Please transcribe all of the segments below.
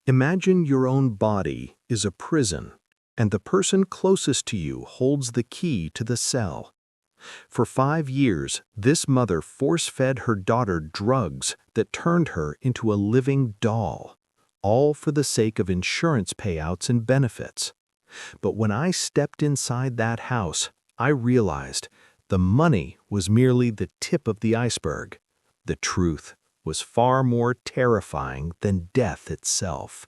Imagine your own body is a prison, and the person closest to you holds the key to the cell. For 5 years, this mother force-fed her daughter drugs that turned her into a living doll, all for the sake of insurance payouts and benefits. But when I stepped inside that house, I realized the money was merely the tip of the iceberg. The truth was far more terrifying than death itself.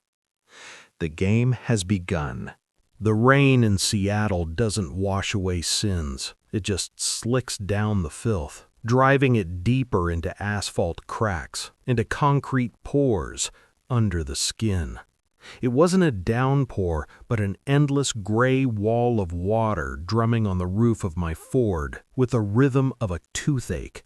The game has begun. The rain in Seattle doesn't wash away sins. It just slicks down the filth, driving it deeper into asphalt cracks, into concrete pores under the skin. It wasn't a downpour, but an endless gray wall of water drumming on the roof of my Ford with the rhythm of a toothache.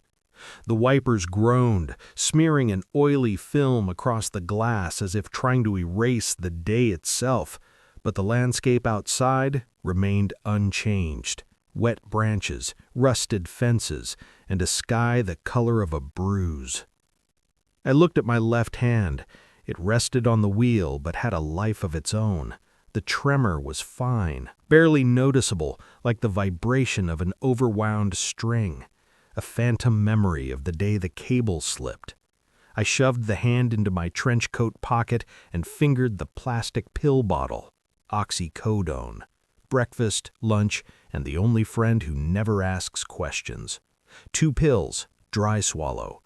The wipers groaned, smearing an oily film across the glass as if trying to erase the day itself, but the landscape outside remained unchanged. Wet branches, rusted fences, and a sky the color of a bruise. I looked at my left hand. It rested on the wheel but had a life of its own. The tremor was fine, barely noticeable, like the vibration of an overwound string. A phantom memory of the day the cable slipped. I shoved the hand into my trench coat pocket and fingered the plastic pill bottle. Oxycodone. Breakfast, lunch, and the only friend who never asks questions. 2 pills, dry swallow.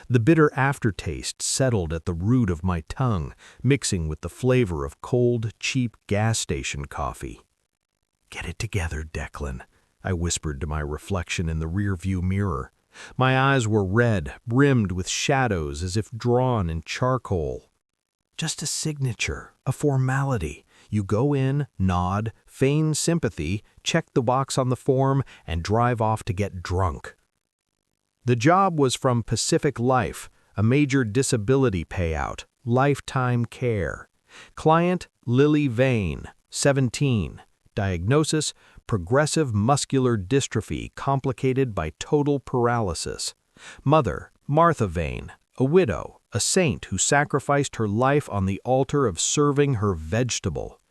The bitter aftertaste settled at the root of my tongue, mixing with the flavor of cold, cheap gas station coffee. "Get it together, Declan," I whispered to my reflection in the rearview mirror. My eyes were red, rimmed with shadows as if drawn in charcoal. "Just a signature, a formality. You go in, nod, feign sympathy, check the box on the form, and drive off to get drunk." The job was from Pacific Life, a major disability payout, lifetime care. Client, Lily Vane, 17. Diagnosis, progressive muscular dystrophy complicated by total paralysis. Mother, Martha Vane, a widow, a saint who sacrificed her life on the altar of serving her vegetable.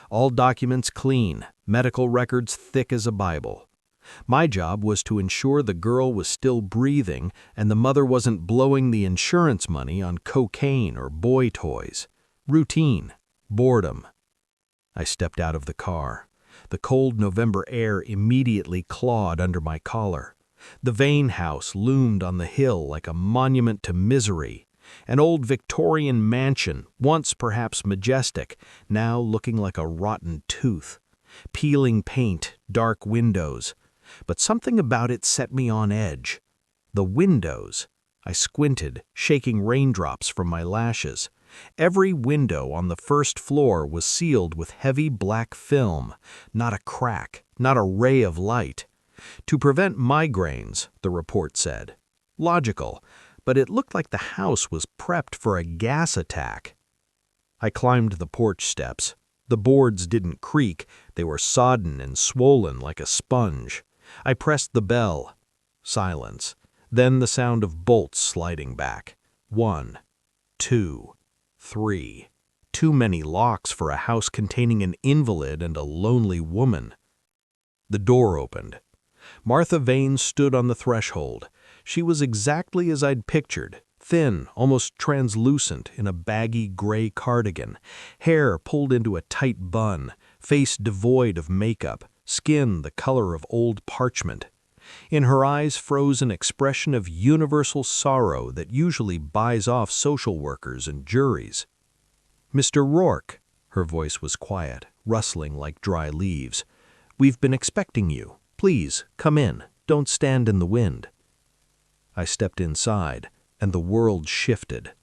All documents clean, medical records thick as a Bible. My job was to ensure the girl was still breathing and the mother wasn't blowing the insurance money on cocaine or boy toys. Routine. Boredom. I stepped out of the car. The cold November air immediately clawed under my collar. The Vane house loomed on the hill like a monument to misery. An old Victorian mansion, once perhaps majestic, now looking like a rotten tooth. Peeling paint, dark windows. But something about it set me on edge. The windows. I squinted, shaking raindrops from my lashes. Every window on the first floor was sealed with heavy black film, not a crack, not a ray of light. To prevent migraines, the report said. Logical, but it looked like the house was prepped for a gas attack. I climbed the porch steps. The boards didn't creak, they were sodden and swollen like a sponge. I pressed the bell. Silence. Then the sound of bolts sliding back. 1, 2, 3. Too many locks for a house containing an invalid and a lonely woman. The door opened. Martha Vane stood on the threshold. She was exactly as I'd pictured, thin, almost translucent, in a baggy gray cardigan, hair pulled into a tight bun, face devoid of makeup, skin the color of old parchment. In her eyes froze an expression of universal sorrow that usually buys off social workers and juries. "Mr. Rourke," her voice was quiet, rustling like dry leaves. "We've been expecting you. Please, come in. Don't stand in the wind." I stepped inside, and the world shifted.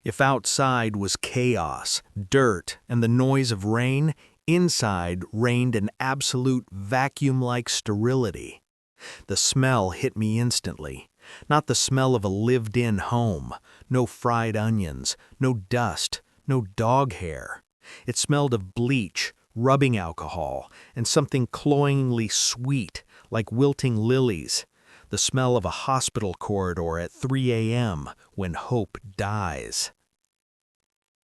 If outside was chaos, dirt, and the noise of rain, inside reigned an absolute vacuum-like sterility. The smell hit me instantly. Not the smell of a lived-in home. No fried onions, no dust, no dog hair. It smelled of bleach, rubbing alcohol, and something cloyingly sweet, like wilting lilies. The smell of a hospital corridor at 3 a.m. when hope dies.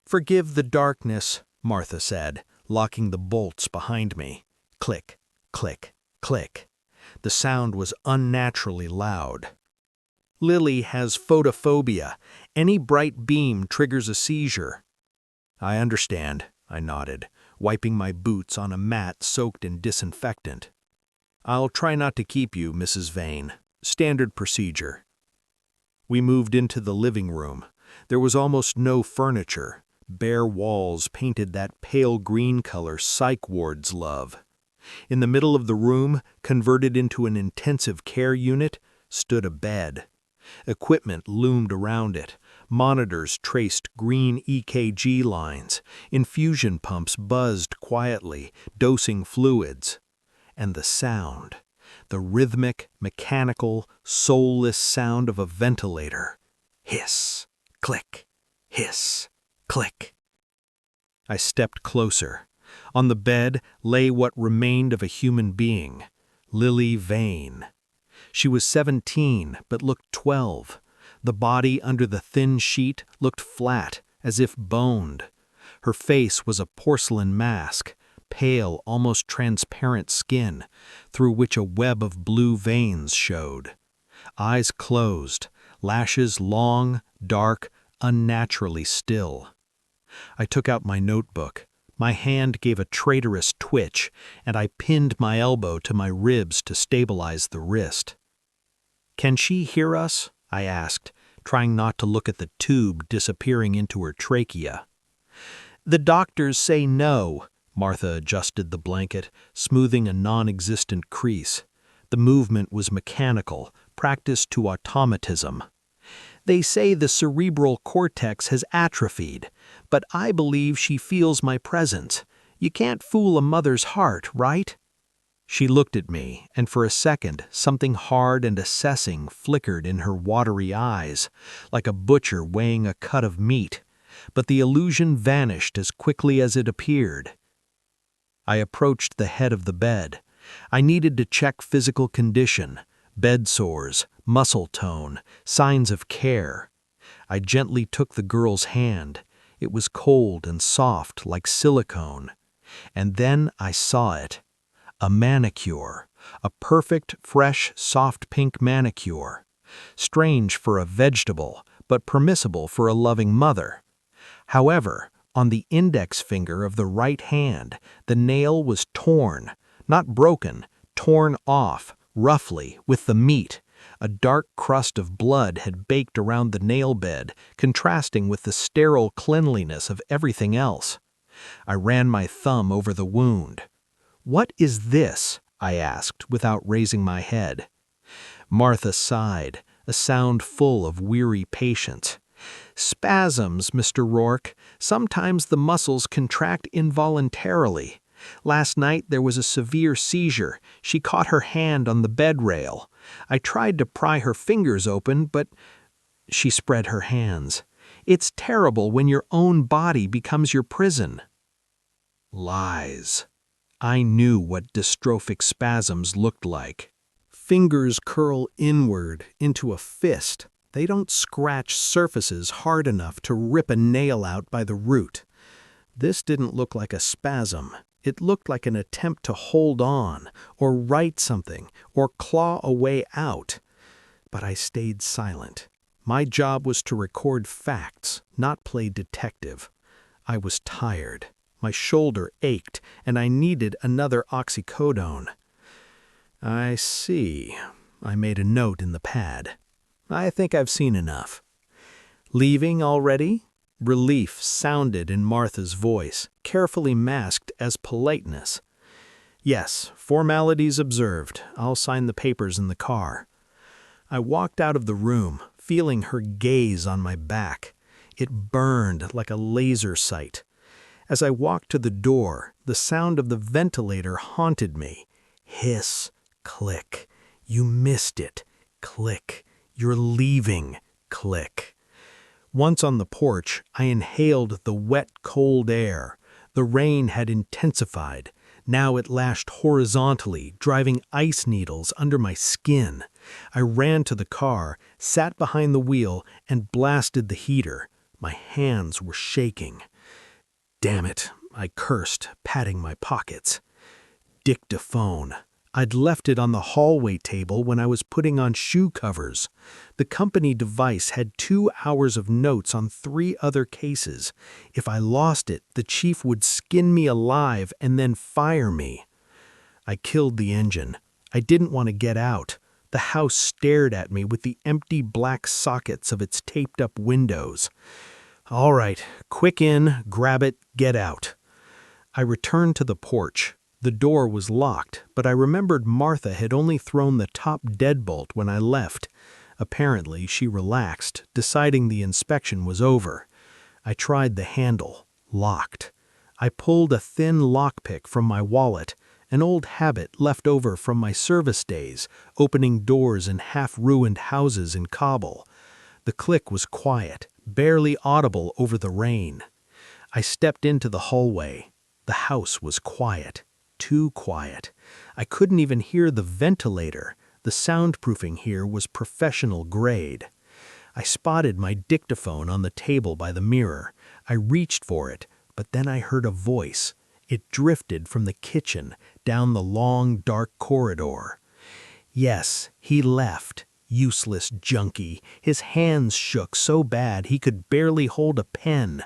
"Forgive the darkness," Martha said, locking the bolts behind me. Click, click, click. The sound was unnaturally loud. "Lily has photophobia. Any bright beam triggers a seizure." "I understand," I nodded, wiping my boots on a mat soaked in disinfectant. "I'll try not to keep you, Mrs. Vane. Standard procedure." We moved into the living room. There was almost no furniture. Bare walls painted that pale green color psych wards love. In the middle of the room, converted into an intensive care unit, stood a bed. Equipment loomed around it. Monitors traced green EKG lines. Infusion pumps buzzed quietly, dosing fluids. And the sound, the rhythmic, mechanical, soulless sound of a ventilator. Hiss, click, hiss, click. I stepped closer. On the bed lay what remained of a human being, Lily Vane. She was 17, but looked 12. The body under the thin sheet looked flat, as if boned. Her face was a porcelain mask, pale, almost transparent skin, through which a web of blue veins showed. Eyes closed, lashes long, dark, unnaturally still. I took out my notebook. My hand gave a traitorous twitch, and I pinned my elbow to my ribs to stabilize the wrist. "Can she hear us?" I asked, trying not to look at the tube disappearing into her trachea. "The doctors say no." Martha adjusted the blanket, smoothing a non-existent crease. The movement was mechanical, practiced to automatism. "They say the cerebral cortex has atrophied, but I believe she feels my presence. You can't fool a mother's heart, right?" She looked at me, and for a second, something hard and assessing flickered in her watery eyes, like a butcher weighing a cut of meat, but the illusion vanished as quickly as it appeared. I approached the head of the bed. I needed to check physical condition, bed sores, muscle tone, signs of care. I gently took the girl's hand. It was cold and soft like silicone. And then I saw it. A manicure. A perfect, fresh, soft pink manicure. Strange for a vegetable, but permissible for a loving mother. However, on the index finger of the right hand, the nail was torn, not broken, torn off, roughly, with the meat. A dark crust of blood had baked around the nail bed, contrasting with the sterile cleanliness of everything else. I ran my thumb over the wound. "What is this?" I asked, without raising my head. Martha sighed, a sound full of weary patience. "Spasms, Mr. Rourke. Sometimes the muscles contract involuntarily. Last night there was a severe seizure. She caught her hand on the bed rail. I tried to pry her fingers open, but—" She spread her hands. "It's terrible when your own body becomes your prison." Lies. I knew what dystrophic spasms looked like. Fingers curl inward into a fist. They don't scratch surfaces hard enough to rip a nail out by the root. This didn't look like a spasm. It looked like an attempt to hold on, or write something, or claw a way out. But I stayed silent. My job was to record facts, not play detective. I was tired. My shoulder ached, and I needed another oxycodone. "I see." I made a note in the pad. "I think I've seen enough." "Leaving already?" Relief sounded in Martha's voice, carefully masked as politeness. "Yes, formalities observed. I'll sign the papers in the car." I walked out of the room, feeling her gaze on my back. It burned like a laser sight. As I walked to the door, the sound of the ventilator haunted me. Hiss, click. You missed it. Click. You're leaving. Click. Once on the porch, I inhaled the wet, cold air. The rain had intensified. Now it lashed horizontally, driving ice needles under my skin. I ran to the car, sat behind the wheel, and blasted the heater. My hands were shaking. Damn it, I cursed, patting my pockets. Dictaphone. I'd left it on the hallway table when I was putting on shoe covers. The company device had 2 hours of notes on 3 other cases. If I lost it, the chief would skin me alive and then fire me. I killed the engine. I didn't want to get out. The house stared at me with the empty black sockets of its taped-up windows. All right, quick in, grab it, get out. I returned to the porch. The door was locked, but I remembered Martha had only thrown the top deadbolt when I left. Apparently, she relaxed, deciding the inspection was over. I tried the handle. Locked. I pulled a thin lockpick from my wallet, an old habit left over from my service days, opening doors in half-ruined houses in Kabul. The click was quiet, barely audible over the rain. I stepped into the hallway. The house was quiet. Too quiet. I couldn't even hear the ventilator. The soundproofing here was professional grade. I spotted my dictaphone on the table by the mirror. I reached for it, but then I heard a voice. It drifted from the kitchen, down the long, dark corridor. Yes, he left. Useless junkie. His hands shook so bad he could barely hold a pen.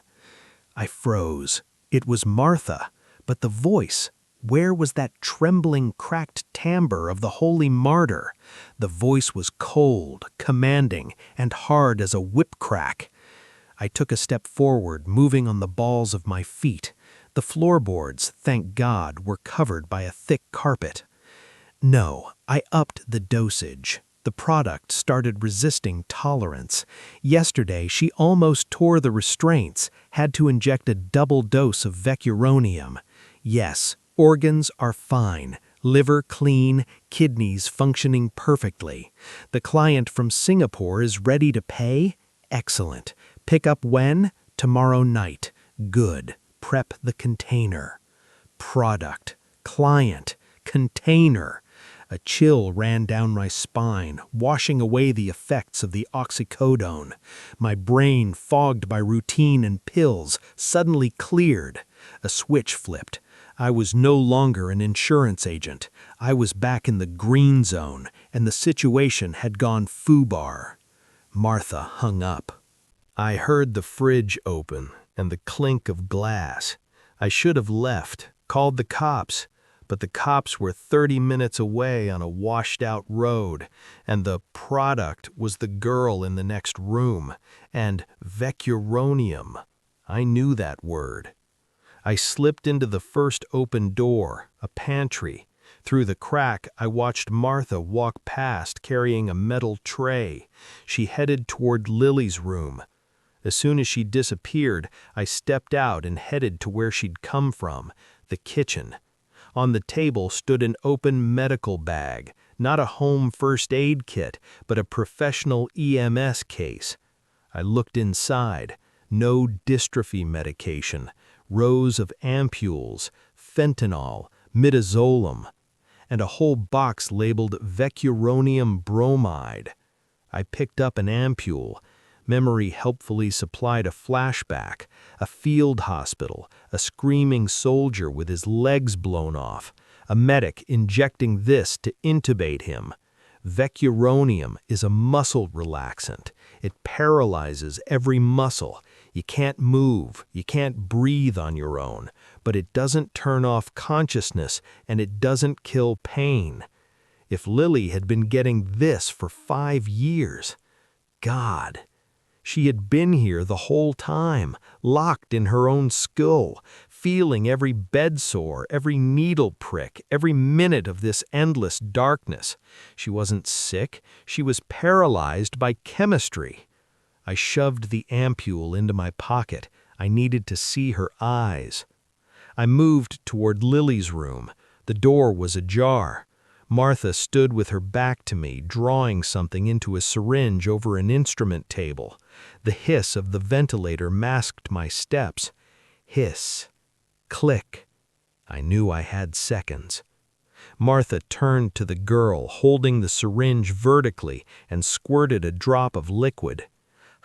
I froze. It was Martha, but the voice, where was that trembling, cracked timbre of the holy martyr? The voice was cold, commanding, and hard as a whip crack. I took a step forward, moving on the balls of my feet. The floorboards, thank God, were covered by a thick carpet. No, I upped the dosage. The product started resisting tolerance. Yesterday, she almost tore the restraints, had to inject a double dose of vecuronium. Yes, organs are fine, liver clean, kidneys functioning perfectly. The client from Singapore is ready to pay? Excellent. Pick up when? Tomorrow night. Good. Prep the container. Product. Client. Container. A chill ran down my spine, washing away the effects of the oxycodone. My brain, fogged by routine and pills, suddenly cleared. A switch flipped. I was no longer an insurance agent. I was back in the green zone, and the situation had gone foobar. Martha hung up. I heard the fridge open and the clink of glass. I should have left, called the cops, but the cops were 30 minutes away on a washed-out road, and the product was the girl in the next room, and vecuronium. I knew that word. I slipped into the first open door, a pantry. Through the crack, I watched Martha walk past carrying a metal tray. She headed toward Lily's room. As soon as she disappeared, I stepped out and headed to where she'd come from, the kitchen. On the table stood an open medical bag, not a home first aid kit, but a professional EMS case. I looked inside. No dystrophy medication. Rows of ampules, fentanyl, midazolam, and a whole box labeled vecuronium bromide. I picked up an ampule. Memory helpfully supplied a flashback, a field hospital, a screaming soldier with his legs blown off, a medic injecting this to intubate him. Vecuronium is a muscle relaxant. It paralyzes every muscle. You can't move, you can't breathe on your own, but it doesn't turn off consciousness and it doesn't kill pain. If Lily had been getting this for 5 years, God, she had been here the whole time, locked in her own skull, feeling every bedsore, every needle prick, every minute of this endless darkness. She wasn't sick, she was paralyzed by chemistry. I shoved the ampule into my pocket. I needed to see her eyes. I moved toward Lily's room. The door was ajar. Martha stood with her back to me, drawing something into a syringe over an instrument table. The hiss of the ventilator masked my steps. Hiss. Click. I knew I had seconds. Martha turned to the girl, holding the syringe vertically, and squirted a drop of liquid.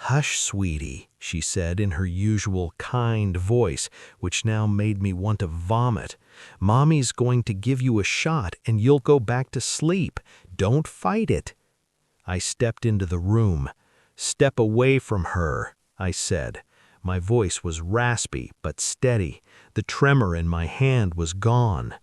"Hush, sweetie," she said in her usual kind voice, which now made me want to vomit. "Mommy's going to give you a shot and you'll go back to sleep. Don't fight it." I stepped into the room. "Step away from her," I said. My voice was raspy but steady. The tremor in my hand was gone.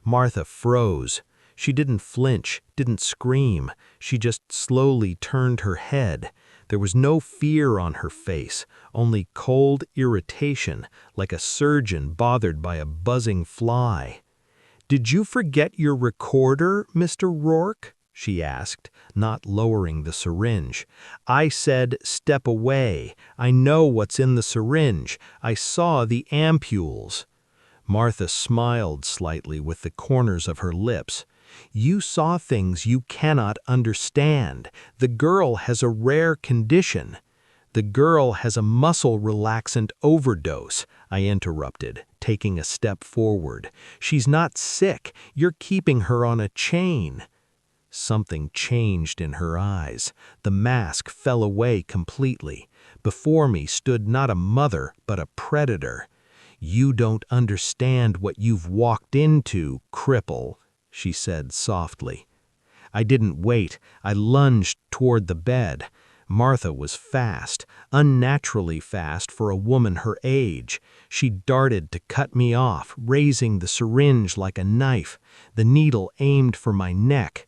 Martha froze. She didn't flinch, didn't scream. She just slowly turned her head. There was no fear on her face, only cold irritation, like a surgeon bothered by a buzzing fly. "Did you forget your recorder, Mr. Rourke?" she asked, not lowering the syringe. "I said, step away. I know what's in the syringe. I saw the ampules." Martha smiled slightly with the corners of her lips. "You saw things you cannot understand. The girl has a rare condition." "The girl has a muscle relaxant overdose," I interrupted, taking a step forward. "She's not sick. You're keeping her on a chain." Something changed in her eyes. The mask fell away completely. Before me stood not a mother, but a predator. "You don't understand what you've walked into, cripple," she said softly. I didn't wait. I lunged toward the bed. Martha was fast, unnaturally fast for a woman her age. She darted to cut me off, raising the syringe like a knife. The needle aimed for my neck.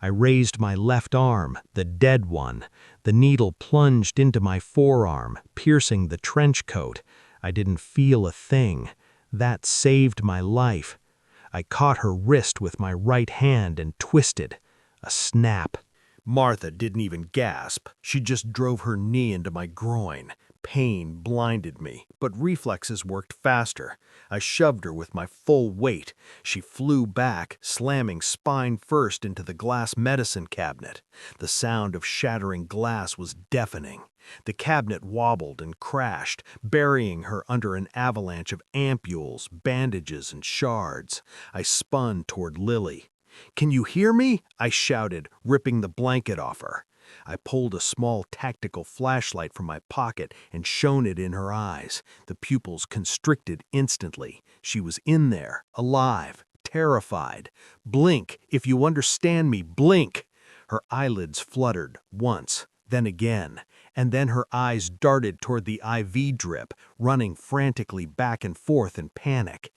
I raised my left arm, the dead one. The needle plunged into my forearm, piercing the trench coat. I didn't feel a thing. That saved my life. I caught her wrist with my right hand and twisted. A snap. Martha didn't even gasp. She just drove her knee into my groin. Pain blinded me, but reflexes worked faster. I shoved her with my full weight. She flew back, slamming spine first into the glass medicine cabinet. The sound of shattering glass was deafening. The cabinet wobbled and crashed, burying her under an avalanche of ampules, bandages, and shards. I spun toward Lily. "Can you hear me?" I shouted, ripping the blanket off her. I pulled a small tactical flashlight from my pocket and shone it in her eyes. The pupils constricted instantly. She was in there, alive, terrified. "Blink, if you understand me, blink!" Her eyelids fluttered, once, then again, and then her eyes darted toward the IV drip, running frantically back and forth in panic.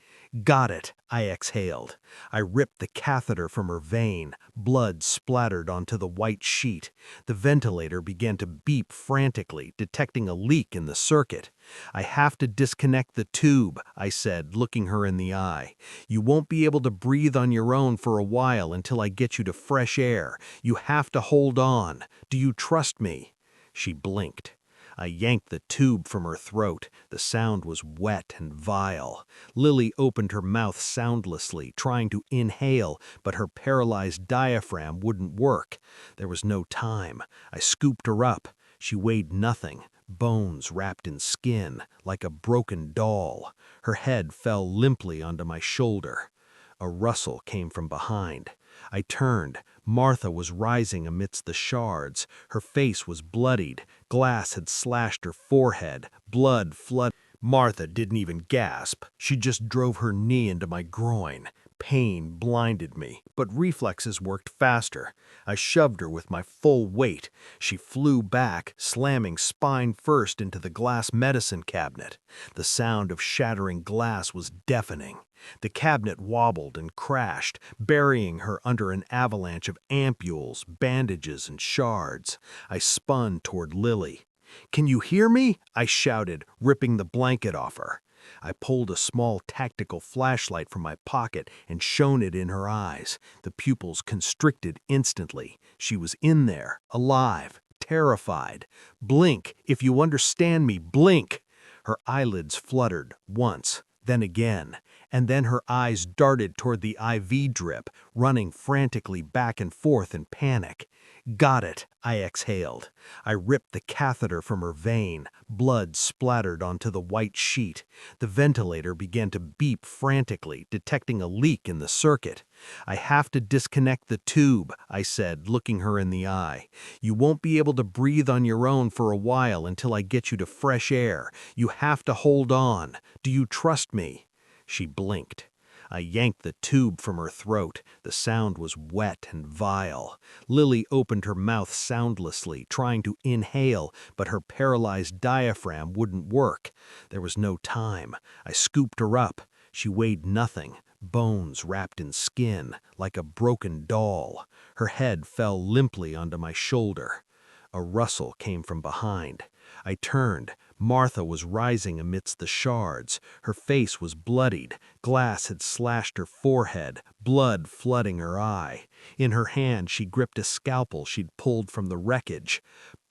"Got it," I exhaled. I ripped the catheter from her vein. Blood splattered onto the white sheet. The ventilator began to beep frantically, detecting a leak in the circuit. "I have to disconnect the tube," I said, looking her in the eye. "You won't be able to breathe on your own for a while until I get you to fresh air. You have to hold on. Do you trust me?" She blinked. I yanked the tube from her throat. The sound was wet and vile. Lily opened her mouth soundlessly, trying to inhale, but her paralyzed diaphragm wouldn't work. There was no time. I scooped her up. She weighed nothing, bones wrapped in skin, like a broken doll. Her head fell limply onto my shoulder. A rustle came from behind. I turned. Martha was rising amidst the shards. Her face was bloodied. Glass had slashed her forehead. Blood flooded. Martha didn't even gasp. She just drove her knee into my groin. Pain blinded me, but reflexes worked faster. I shoved her with my full weight. She flew back, slamming spine first into the glass medicine cabinet. The sound of shattering glass was deafening. The cabinet wobbled and crashed, burying her under an avalanche of ampules, bandages, and shards. I spun toward Lily. "Can you hear me?" I shouted, ripping the blanket off her. I pulled a small tactical flashlight from my pocket and shone it in her eyes. The pupils constricted instantly. She was in there, alive, terrified. "Blink, if you understand me, blink!" Her eyelids fluttered, once, then again, and then her eyes darted toward the IV drip, running frantically back and forth in panic. "Got it," I exhaled. I ripped the catheter from her vein. Blood splattered onto the white sheet. The ventilator began to beep frantically, detecting a leak in the circuit. "I have to disconnect the tube," I said, looking her in the eye. "You won't be able to breathe on your own for a while until I get you to fresh air. You have to hold on. Do you trust me?" She blinked. I yanked the tube from her throat. The sound was wet and vile. Lily opened her mouth soundlessly, trying to inhale, but her paralyzed diaphragm wouldn't work. There was no time. I scooped her up. She weighed nothing, bones wrapped in skin, like a broken doll. Her head fell limply onto my shoulder. A rustle came from behind. I turned. Martha was rising amidst the shards. Her face was bloodied. Glass had slashed her forehead, blood flooding her eye. In her hand she gripped a scalpel she'd pulled from the wreckage.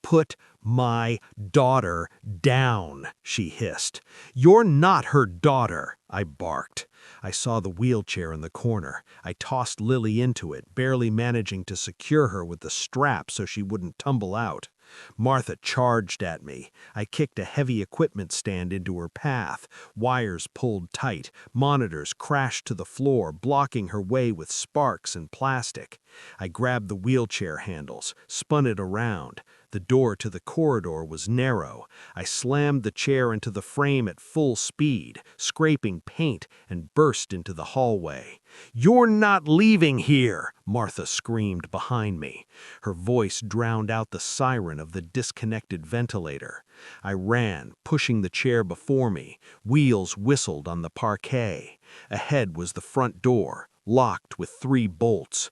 "Put my daughter down," she hissed. "You're not her daughter," I barked. I saw the wheelchair in the corner. I tossed Lily into it, barely managing to secure her with the strap so she wouldn't tumble out. Martha charged at me. I kicked a heavy equipment stand into her path. Wires pulled tight. Monitors crashed to the floor, blocking her way with sparks and plastic. I grabbed the wheelchair handles, spun it around. The door to the corridor was narrow. I slammed the chair into the frame at full speed, scraping paint, and burst into the hallway. "You're not leaving here!" Martha screamed behind me. Her voice drowned out the siren of the disconnected ventilator. I ran, pushing the chair before me. Wheels whistled on the parquet. Ahead was the front door, locked with 3 bolts.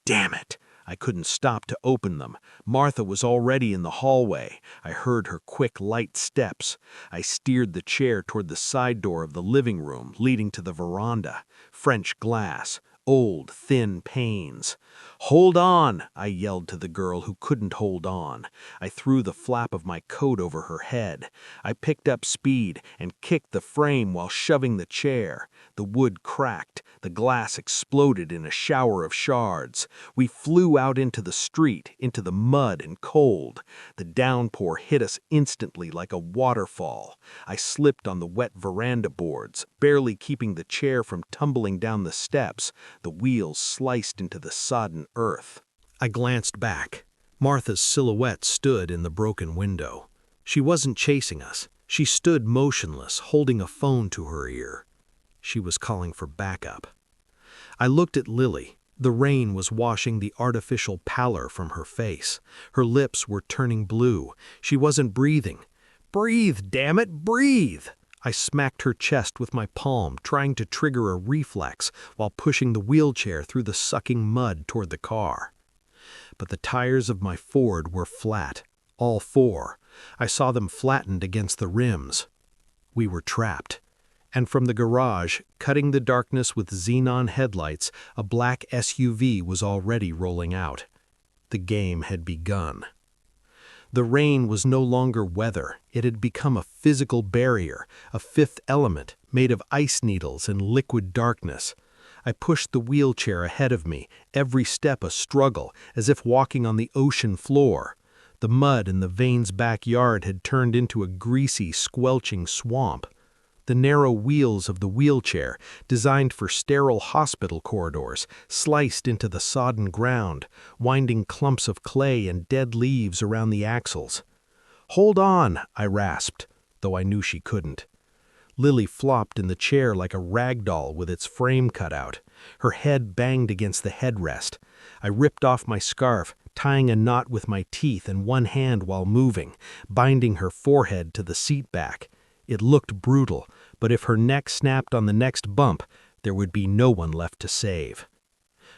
Damn it! I couldn't stop to open them. Martha was already in the hallway. I heard her quick, light steps. I steered the chair toward the side door of the living room, leading to the veranda. French glass. Old, thin panes. "Hold on!" I yelled to the girl who couldn't hold on. I threw the flap of my coat over her head. I picked up speed and kicked the frame while shoving the chair. The wood cracked. The glass exploded in a shower of shards. We flew out into the street, into the mud and cold. The downpour hit us instantly like a waterfall. I slipped on the wet veranda boards, barely keeping the chair from tumbling down the steps. The wheels sliced into the sodden earth. I glanced back. Martha's silhouette stood in the broken window. She wasn't chasing us. She stood motionless, holding a phone to her ear. She was calling for backup. I looked at Lily. The rain was washing the artificial pallor from her face. Her lips were turning blue. She wasn't breathing. "Breathe, damn it, breathe!" I smacked her chest with my palm, trying to trigger a reflex while pushing the wheelchair through the sucking mud toward the car. But the tires of my Ford were flat, all 4. I saw them flattened against the rims. We were trapped. And from the garage, cutting the darkness with xenon headlights, a black SUV was already rolling out. The game had begun. The rain was no longer weather. It had become a physical barrier, a fifth element made of ice needles and liquid darkness. I pushed the wheelchair ahead of me, every step a struggle, as if walking on the ocean floor. The mud in the Vane's backyard had turned into a greasy, squelching swamp. The narrow wheels of the wheelchair, designed for sterile hospital corridors, sliced into the sodden ground, winding clumps of clay and dead leaves around the axles. "Hold on," I rasped, though I knew she couldn't. Lily flopped in the chair like a rag doll with its frame cut out. Her head banged against the headrest. I ripped off my scarf, tying a knot with my teeth in one hand while moving, binding her forehead to the seat back. It looked brutal, but if her neck snapped on the next bump, there would be no one left to save.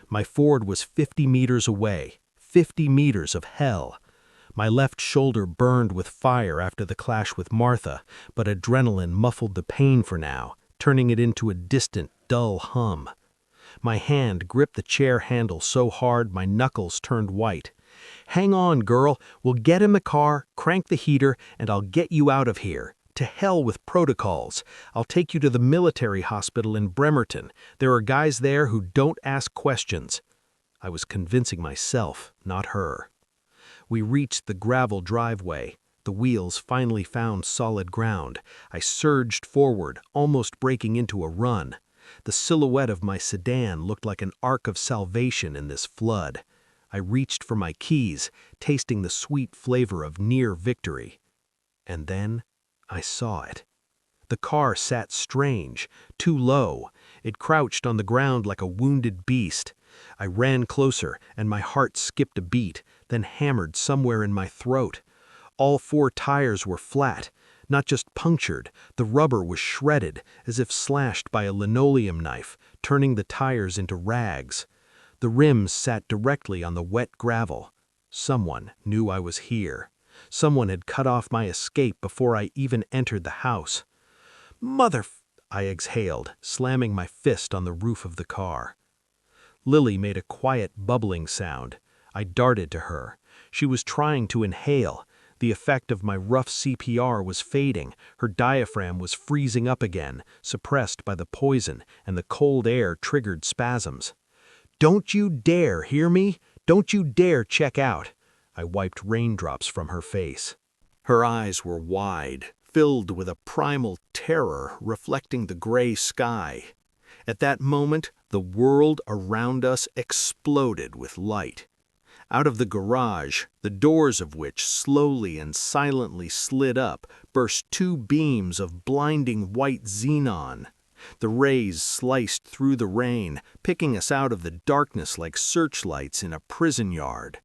My Ford was 50 meters away, 50 meters of hell. My left shoulder burned with fire after the clash with Martha, but adrenaline muffled the pain for now, turning it into a distant, dull hum. My hand gripped the chair handle so hard my knuckles turned white. "Hang on, girl. We'll get in the car, crank the heater, and I'll get you out of here. To hell with protocols. I'll take you to the military hospital in Bremerton. There are guys there who don't ask questions." I was convincing myself, not her. We reached the gravel driveway. The wheels finally found solid ground. I surged forward, almost breaking into a run. The silhouette of my sedan looked like an ark of salvation in this flood. I reached for my keys, tasting the sweet flavor of near victory. And then I saw it. The car sat strange, too low. It crouched on the ground like a wounded beast. I ran closer, and my heart skipped a beat, then hammered somewhere in my throat. All 4 tires were flat, not just punctured. The rubber was shredded, as if slashed by a linoleum knife, turning the tires into rags. The rims sat directly on the wet gravel. Someone knew I was here. Someone had cut off my escape before I even entered the house. I exhaled, slamming my fist on the roof of the car. Lily made a quiet bubbling sound. I darted to her. She was trying to inhale. The effect of my rough CPR was fading. Her diaphragm was freezing up again, suppressed by the poison, and the cold air triggered spasms. "Don't you dare, hear me? Don't you dare check out." I wiped raindrops from her face. Her eyes were wide, filled with a primal terror reflecting the gray sky. At that moment, the world around us exploded with light. Out of the garage, the doors of which slowly and silently slid up, burst 2 beams of blinding white xenon. The rays sliced through the rain, picking us out of the darkness like searchlights in a prison yard.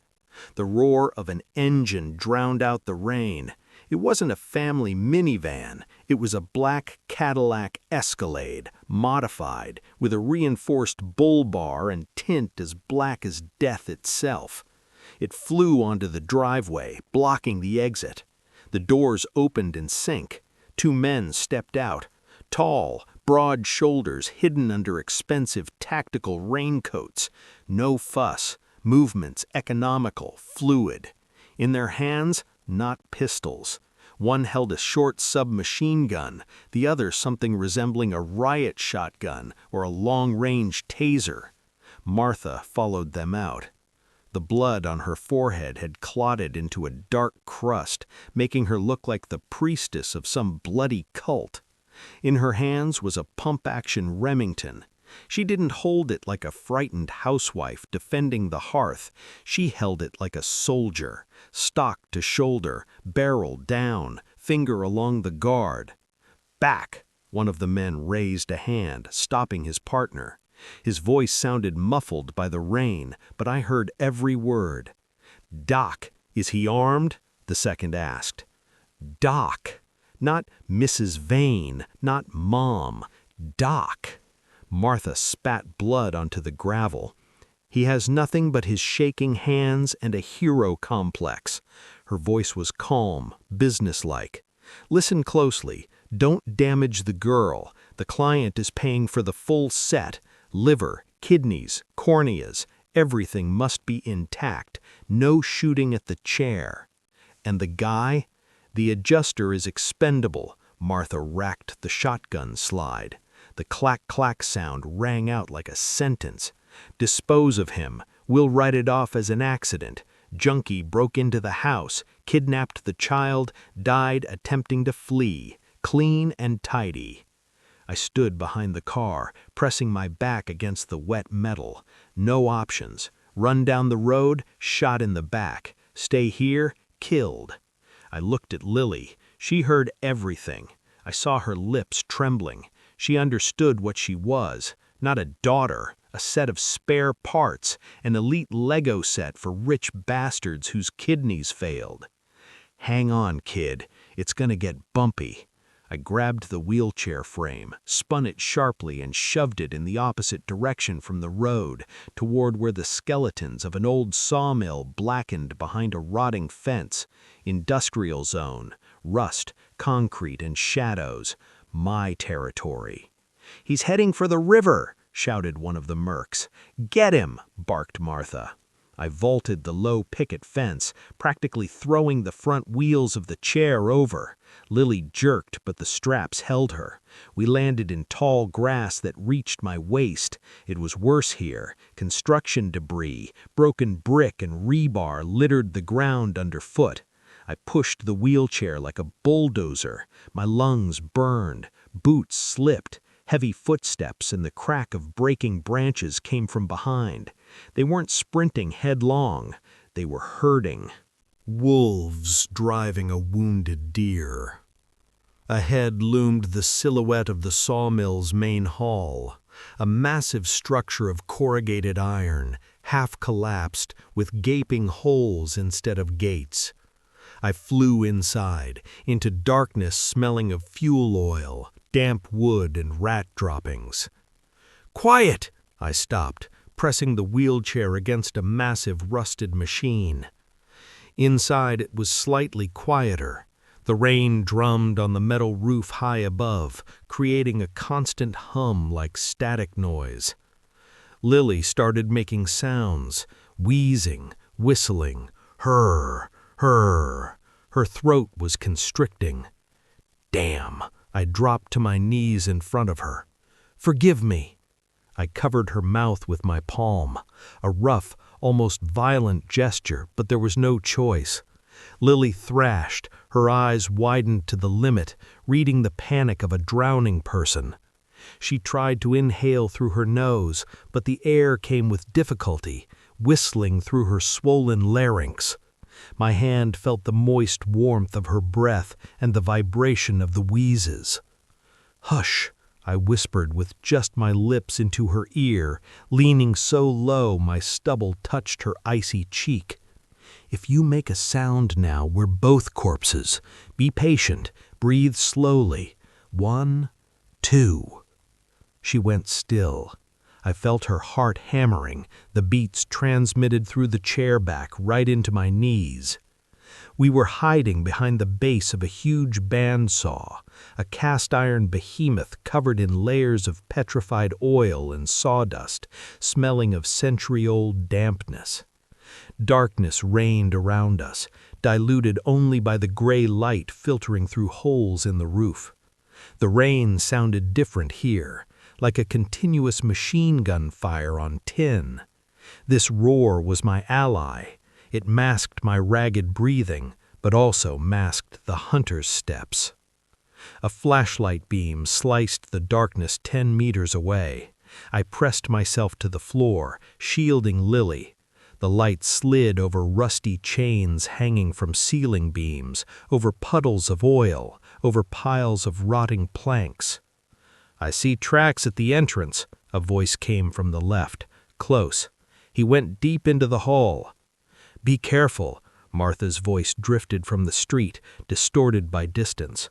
The roar of an engine drowned out the rain. It wasn't a family minivan, it was a black Cadillac Escalade, modified, with a reinforced bull bar and tint as black as death itself. It flew onto the driveway, blocking the exit. The doors opened in sync. 2 men stepped out, tall, broad shoulders hidden under expensive tactical raincoats. No fuss, movements economical, fluid. In their hands, not pistols. One held a short submachine gun, the other something resembling a riot shotgun or a long-range taser. Martha followed them out. The blood on her forehead had clotted into a dark crust, making her look like the priestess of some bloody cult. In her hands was a pump-action Remington. She didn't hold it like a frightened housewife defending the hearth. She held it like a soldier, stock to shoulder, barrel down, finger along the guard. "Back!" One of the men raised a hand, stopping his partner. His voice sounded muffled by the rain, but I heard every word. "Doc, is he armed?" the second asked. Doc. Not Mrs. Vane, not Mom. Doc. Martha spat blood onto the gravel. "He has nothing but his shaking hands and a hero complex." Her voice was calm, businesslike. "Listen closely. Don't damage the girl. The client is paying for the full set. Liver, kidneys, corneas, everything must be intact. No shooting at the chair." "And the guy?" "The adjuster is expendable." Martha racked the shotgun slide. The clack-clack sound rang out like a sentence. "Dispose of him. We'll write it off as an accident. Junkie broke into the house, kidnapped the child, died attempting to flee. Clean and tidy." I stood behind the car, pressing my back against the wet metal. No options. Run down the road, shot in the back. Stay here, killed. I looked at Lily. She heard everything. I saw her lips trembling. She understood what she was. Not a daughter, a set of spare parts, an elite Lego set for rich bastards whose kidneys failed. "Hang on, kid. It's gonna get bumpy." I grabbed the wheelchair frame, spun it sharply and shoved it in the opposite direction from the road, toward where the skeletons of an old sawmill blackened behind a rotting fence. Industrial zone, rust, concrete, and shadows. My territory. "He's heading for the river," shouted one of the mercs. "Get him," barked Martha. I vaulted the low picket fence, practically throwing the front wheels of the chair over. Lily jerked, but the straps held her. We landed in tall grass that reached my waist. It was worse here. Construction debris, broken brick and rebar littered the ground underfoot. I pushed the wheelchair like a bulldozer. My lungs burned. Boots slipped. Heavy footsteps and the crack of breaking branches came from behind. They weren't sprinting headlong. They were herding. Wolves driving a wounded deer. Ahead loomed the silhouette of the sawmill's main hall, a massive structure of corrugated iron, half collapsed, with gaping holes instead of gates. I flew inside, into darkness smelling of fuel oil, damp wood, and rat droppings. "Quiet!" I stopped, pressing the wheelchair against a massive rusted machine. Inside it was slightly quieter. The rain drummed on the metal roof high above, creating a constant hum like static noise. Lily started making sounds, wheezing, whistling, her. Her throat was constricting. Damn! I dropped to my knees in front of her. "Forgive me." I covered her mouth with my palm, a rough, almost violent gesture, but there was no choice. Lily thrashed, her eyes widened to the limit, reading the panic of a drowning person. She tried to inhale through her nose, but the air came with difficulty, whistling through her swollen larynx. My hand felt the moist warmth of her breath and the vibration of the wheezes. "Hush," I whispered with just my lips into her ear, leaning so low my stubble touched her icy cheek. "If you make a sound now, we're both corpses. Be patient. Breathe slowly. 1, 2. She went still. I felt her heart hammering, the beats transmitted through the chair back right into my knees. We were hiding behind the base of a huge bandsaw, a cast-iron behemoth covered in layers of petrified oil and sawdust, smelling of century-old dampness. Darkness reigned around us, diluted only by the gray light filtering through holes in the roof. The rain sounded different here, like a continuous machine gun fire on tin. This roar was my ally. It masked my ragged breathing, but also masked the hunter's steps. A flashlight beam sliced the darkness 10 meters away. I pressed myself to the floor, shielding Lily. The light slid over rusty chains hanging from ceiling beams, over puddles of oil, over piles of rotting planks. "I see tracks at the entrance," a voice came from the left, close. "He went deep into the hall." "Be careful," Martha's voice drifted from the street, distorted by distance.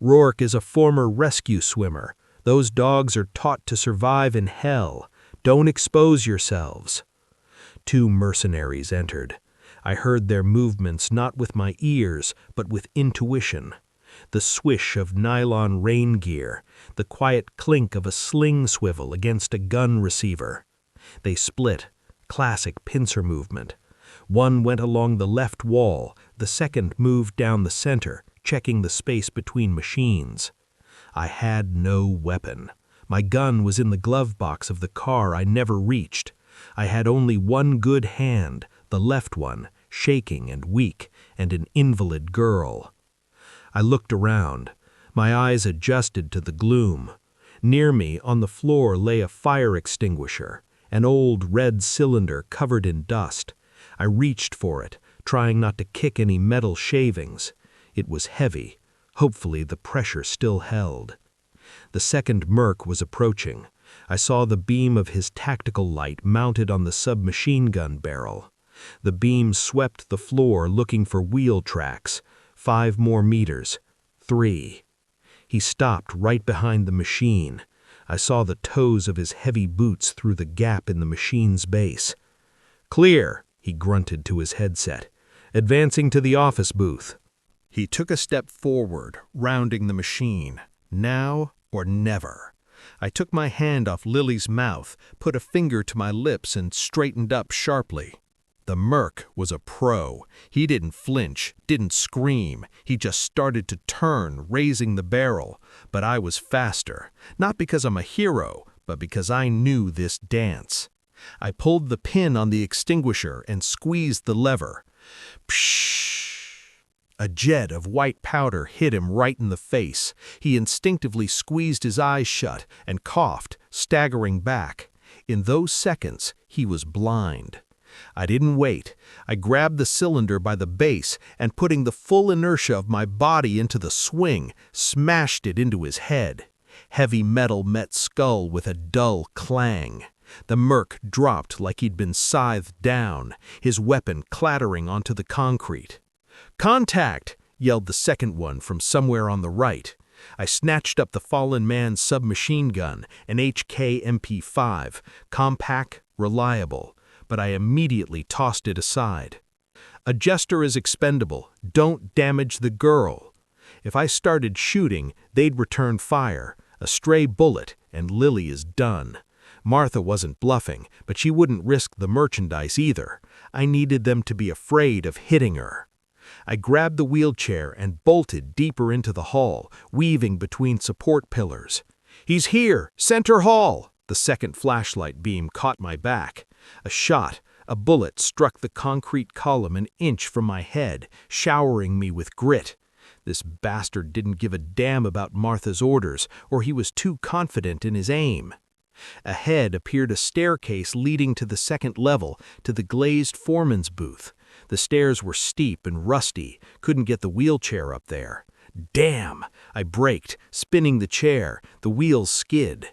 "Rourke is a former rescue swimmer. Those dogs are taught to survive in hell. Don't expose yourselves." 2 mercenaries entered. I heard their movements not with my ears, but with intuition. The swish of nylon rain gear, the quiet clink of a sling swivel against a gun receiver. They split, classic pincer movement. One went along the left wall, the second moved down the center, checking the space between machines. I had no weapon. My gun was in the glove box of the car I never reached. I had only one good hand, the left one, shaking and weak, and an invalid girl. I looked around. My eyes adjusted to the gloom. Near me, on the floor, lay a fire extinguisher, an old red cylinder covered in dust. I reached for it, trying not to kick any metal shavings. It was heavy. Hopefully the pressure still held. The second merc was approaching. I saw the beam of his tactical light mounted on the submachine gun barrel. The beam swept the floor looking for wheel tracks. 5 more meters. 3. He stopped right behind the machine. I saw the toes of his heavy boots through the gap in the machine's base. "Clear," he grunted to his headset. "Advancing to the office booth." He took a step forward, rounding the machine. Now or never. I took my hand off Lily's mouth, put a finger to my lips, and straightened up sharply. The merc was a pro. He didn't flinch, didn't scream. He just started to turn, raising the barrel. But I was faster. Not because I'm a hero, but because I knew this dance. I pulled the pin on the extinguisher and squeezed the lever. Pshh! A jet of white powder hit him right in the face. He instinctively squeezed his eyes shut and coughed, staggering back. In those seconds, he was blind. I didn't wait. I grabbed the cylinder by the base and, putting the full inertia of my body into the swing, smashed it into his head. Heavy metal met skull with a dull clang. The merc dropped like he'd been scythed down, his weapon clattering onto the concrete. "Contact!" yelled the second one from somewhere on the right. I snatched up the fallen man's submachine gun, an HK MP5, compact, reliable, but I immediately tossed it aside. "A jester is expendable. Don't damage the girl." If I started shooting, they'd return fire. A stray bullet, and Lily is done. Martha wasn't bluffing, but she wouldn't risk the merchandise either. I needed them to be afraid of hitting her. I grabbed the wheelchair and bolted deeper into the hall, weaving between support pillars. "He's here! Center hall!" The second flashlight beam caught my back. A bullet struck the concrete column an inch from my head, showering me with grit. This bastard didn't give a damn about Martha's orders, or he was too confident in his aim. Ahead appeared a staircase leading to the second level, to the glazed foreman's booth. The stairs were steep and rusty, couldn't get the wheelchair up there. Damn! I braked, spinning the chair, the wheels skid.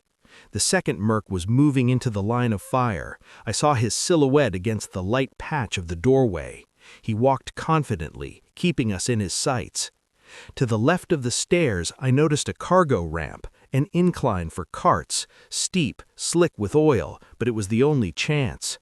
The second merc was moving into the line of fire. I saw his silhouette against the light patch of the doorway. He walked confidently, keeping us in his sights. To the left of the stairs, I noticed a cargo ramp, an incline for carts, steep, slick with oil, but it was the only chance.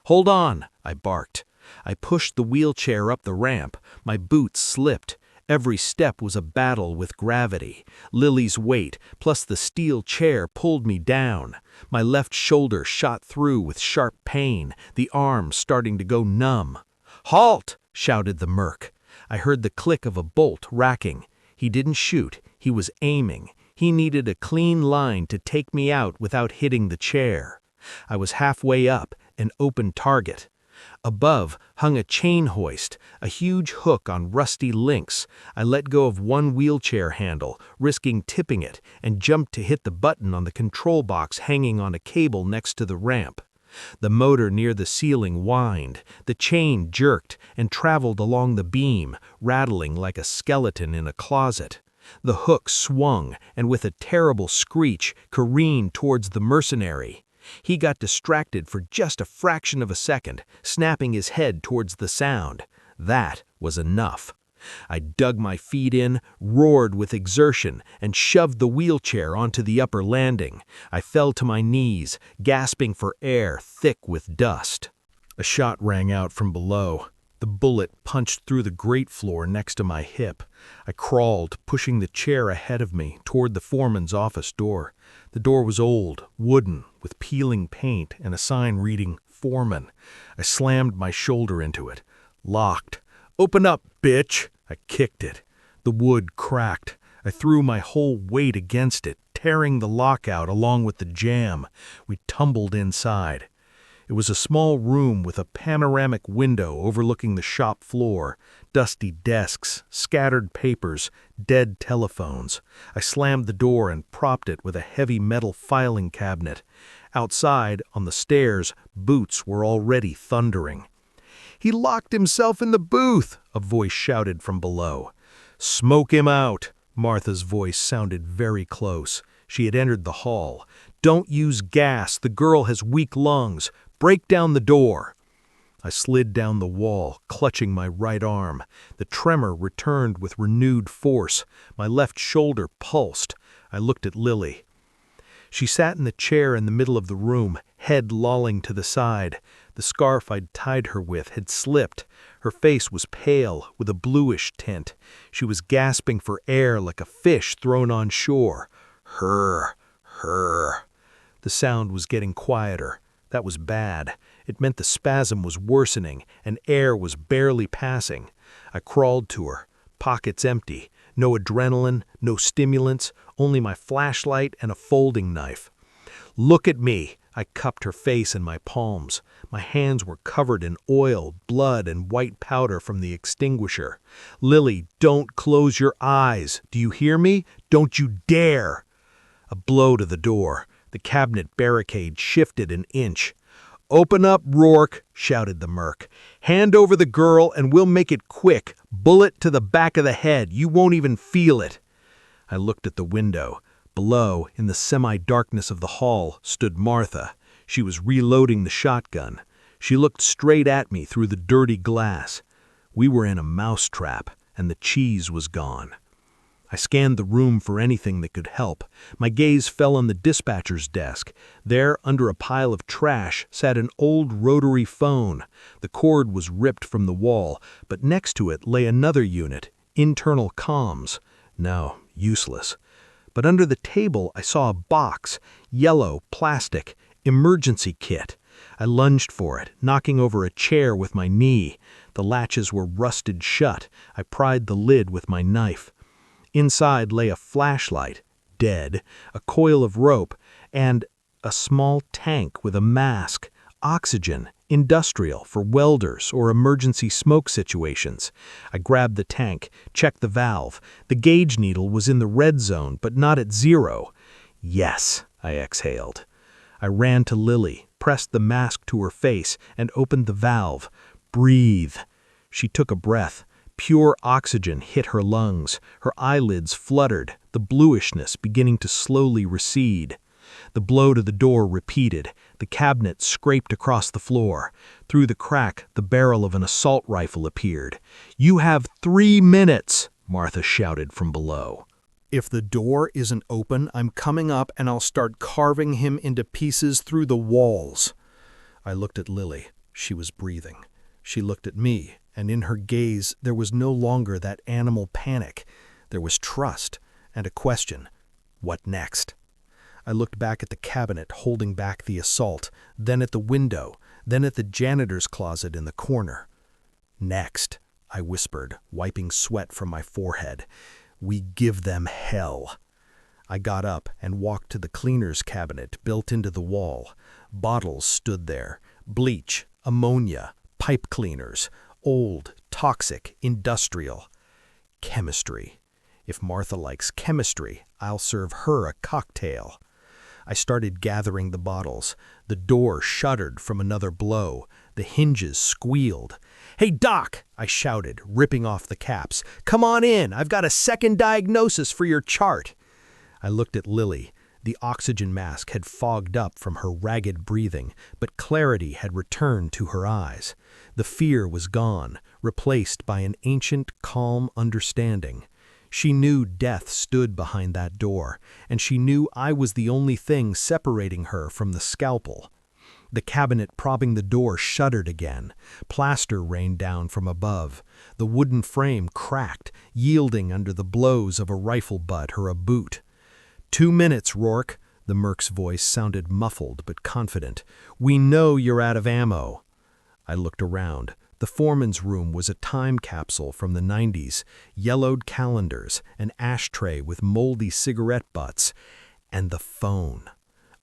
"Hold on," I barked. I pushed the wheelchair up the ramp. My boots slipped. Every step was a battle with gravity. Lily's weight, plus the steel chair, pulled me down. My left shoulder shot through with sharp pain, the arm starting to go numb. "Halt!" shouted the merc. I heard the click of a bolt racking. He didn't shoot, he was aiming. He needed a clean line to take me out without hitting the chair. I was halfway up, an open target. Above hung a chain hoist, a huge hook on rusty links. I let go of one wheelchair handle, risking tipping it, and jumped to hit the button on the control box hanging on a cable next to the ramp. The motor near the ceiling whined, the chain jerked and traveled along the beam, rattling like a skeleton in a closet. The hook swung and with a terrible screech careened towards the mercenary. He got distracted for just a fraction of a second, snapping his head towards the sound. That was enough. I dug my feet in, roared with exertion, and shoved the wheelchair onto the upper landing. I fell to my knees, gasping for air thick with dust. A shot rang out from below. The bullet punched through the grate floor next to my hip. I crawled, pushing the chair ahead of me, toward the foreman's office door. The door was old, wooden, with peeling paint and a sign reading, "Foreman." I slammed my shoulder into it. Locked. "Open up, bitch!" I kicked it. The wood cracked. I threw my whole weight against it, tearing the lock out along with the jamb. We tumbled inside. It was a small room with a panoramic window overlooking the shop floor, dusty desks, scattered papers, dead telephones. I slammed the door and propped it with a heavy metal filing cabinet. Outside, on the stairs, boots were already thundering. "He locked himself in the booth!" a voice shouted from below. "Smoke him out!" Martha's voice sounded very close. She had entered the hall. "Don't use gas. The girl has weak lungs. Break down the door." I slid down the wall, clutching my right arm. The tremor returned with renewed force. My left shoulder pulsed. I looked at Lily. She sat in the chair in the middle of the room, head lolling to the side. The scarf I'd tied her with had slipped. Her face was pale, with a bluish tint. She was gasping for air like a fish thrown on shore. Her. The sound was getting quieter. That was bad. It meant the spasm was worsening, and air was barely passing. I crawled to her, pockets empty. No adrenaline, no stimulants, only my flashlight and a folding knife. "Look at me." I cupped her face in my palms. My hands were covered in oil, blood, and white powder from the extinguisher. "Lily, don't close your eyes. Do you hear me? Don't you dare!" A blow to the door. The cabinet barricade shifted an inch. "Open up, Rourke," shouted the merc. "Hand over the girl and we'll make it quick. Bullet to the back of the head. You won't even feel it." I looked at the window. Below, in the semi-darkness of the hall, stood Martha. She was reloading the shotgun. She looked straight at me through the dirty glass. We were in a mousetrap, and the cheese was gone. I scanned the room for anything that could help. My gaze fell on the dispatcher's desk. There, under a pile of trash, sat an old rotary phone. The cord was ripped from the wall, but next to it lay another unit, internal comms. No, useless. But under the table I saw a box, yellow, plastic, emergency kit. I lunged for it, knocking over a chair with my knee. The latches were rusted shut. I pried the lid with my knife. Inside lay a flashlight, dead, a coil of rope, and a small tank with a mask, oxygen, industrial, for welders or emergency smoke situations. I grabbed the tank, checked the valve. The gauge needle was in the red zone, but not at 0. "Yes," I exhaled. I ran to Lily, pressed the mask to her face, and opened the valve. "Breathe." She took a breath. Pure oxygen hit her lungs. Her eyelids fluttered, the bluishness beginning to slowly recede. The blow to the door repeated. The cabinet scraped across the floor. Through the crack, the barrel of an assault rifle appeared. "You have 3 minutes," Martha shouted from below. "If the door isn't open, I'm coming up and I'll start carving him into pieces through the walls." I looked at Lily. She was breathing. She looked at me, and in her gaze there was no longer that animal panic. There was trust and a question. What next? I looked back at the cabinet holding back the assault, then at the window, then at the janitor's closet in the corner. "Next," I whispered, wiping sweat from my forehead. "We give them hell." I got up and walked to the cleaner's cabinet built into the wall. Bottles stood there. Bleach, ammonia, pipe cleaners, old, toxic, industrial. Chemistry. If Martha likes chemistry, I'll serve her a cocktail. I started gathering the bottles. The door shuddered from another blow. The hinges squealed. "Hey, Doc!" I shouted, ripping off the caps. "Come on in! I've got a second diagnosis for your chart!" I looked at Lily. The oxygen mask had fogged up from her ragged breathing, but clarity had returned to her eyes. The fear was gone, replaced by an ancient, calm understanding. She knew death stood behind that door, and she knew I was the only thing separating her from the scalpel. The cabinet propping the door shuddered again. Plaster rained down from above. The wooden frame cracked, yielding under the blows of a rifle butt or a boot. 2 minutes, Rourke." The merc's voice sounded muffled but confident. "We know you're out of ammo." I looked around. The foreman's room was a time capsule from the 90s, yellowed calendars, an ashtray with moldy cigarette butts, and the phone.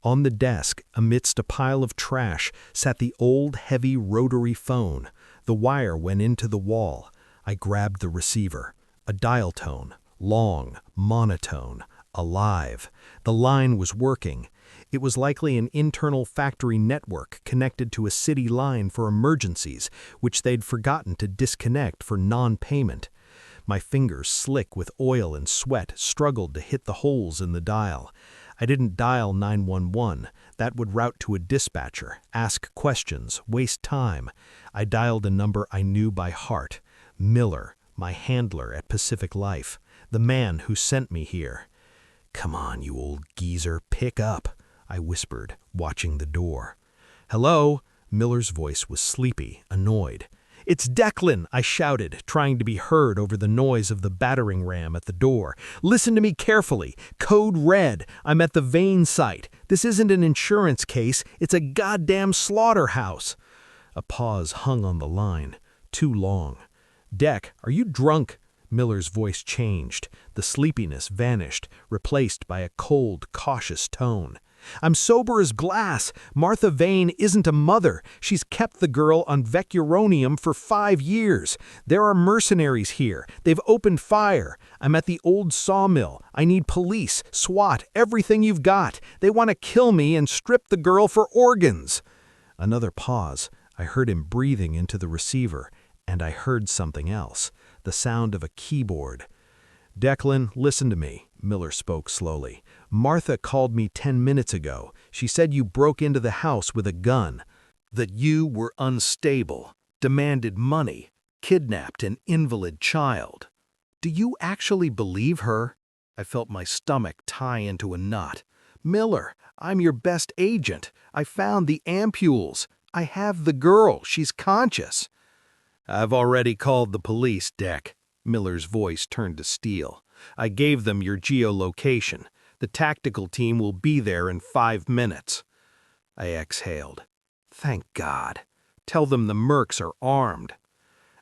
On the desk, amidst a pile of trash, sat the old, heavy rotary phone. The wire went into the wall. I grabbed the receiver. A dial tone, long, monotone, alive. The line was working. It was likely an internal factory network connected to a city line for emergencies, which they'd forgotten to disconnect for non-payment. My fingers, slick with oil and sweat, struggled to hit the holes in the dial. I didn't dial 911. That would route to a dispatcher, ask questions, waste time. I dialed a number I knew by heart. Miller, my handler at Pacific Life, the man who sent me here. "Come on, you old geezer, pick up," I whispered, watching the door. "Hello?" Miller's voice was sleepy, annoyed. "It's Declan," I shouted, trying to be heard over the noise of the battering ram at the door. "Listen to me carefully. Code red. I'm at the vein site. This isn't an insurance case. It's a goddamn slaughterhouse." A pause hung on the line. Too long. "Deck, are you drunk?" Miller's voice changed. The sleepiness vanished, replaced by a cold, cautious tone. I'm sober as glass. Martha Vane isn't a mother. She's kept the girl on vecuronium for 5 years. There are mercenaries here. They've opened fire. I'm at the old sawmill. I need police, SWAT, everything you've got. They want to kill me and strip the girl for organs." Another pause. I heard him breathing into the receiver, and I heard something else, the sound of a keyboard. "Declan, listen to me," Miller spoke slowly. "Martha called me 10 minutes ago. She said you broke into the house with a gun, that you were unstable, demanded money, kidnapped an invalid child. Do you actually believe her?" I felt my stomach tie into a knot. "Miller, I'm your best agent. I found the ampules. I have the girl. She's conscious." "I've already called the police, Deck." Miller's voice turned to steel. "I gave them your geolocation. The tactical team will be there in 5 minutes." I exhaled. "Thank God. Tell them the mercs are armed."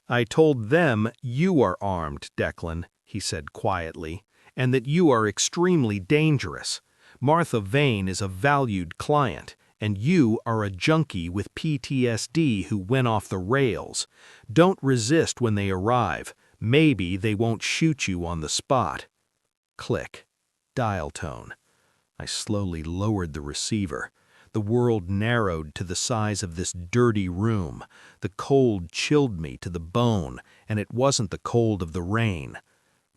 "I told them you are armed, Declan," he said quietly, "and that you are extremely dangerous. Martha Vane is a valued client, and you are a junkie with PTSD who went off the rails. Don't resist when they arrive. Maybe they won't shoot you on the spot." Click. Dial tone. I slowly lowered the receiver. The world narrowed to the size of this dirty room. The cold chilled me to the bone, and it wasn't the cold of the rain.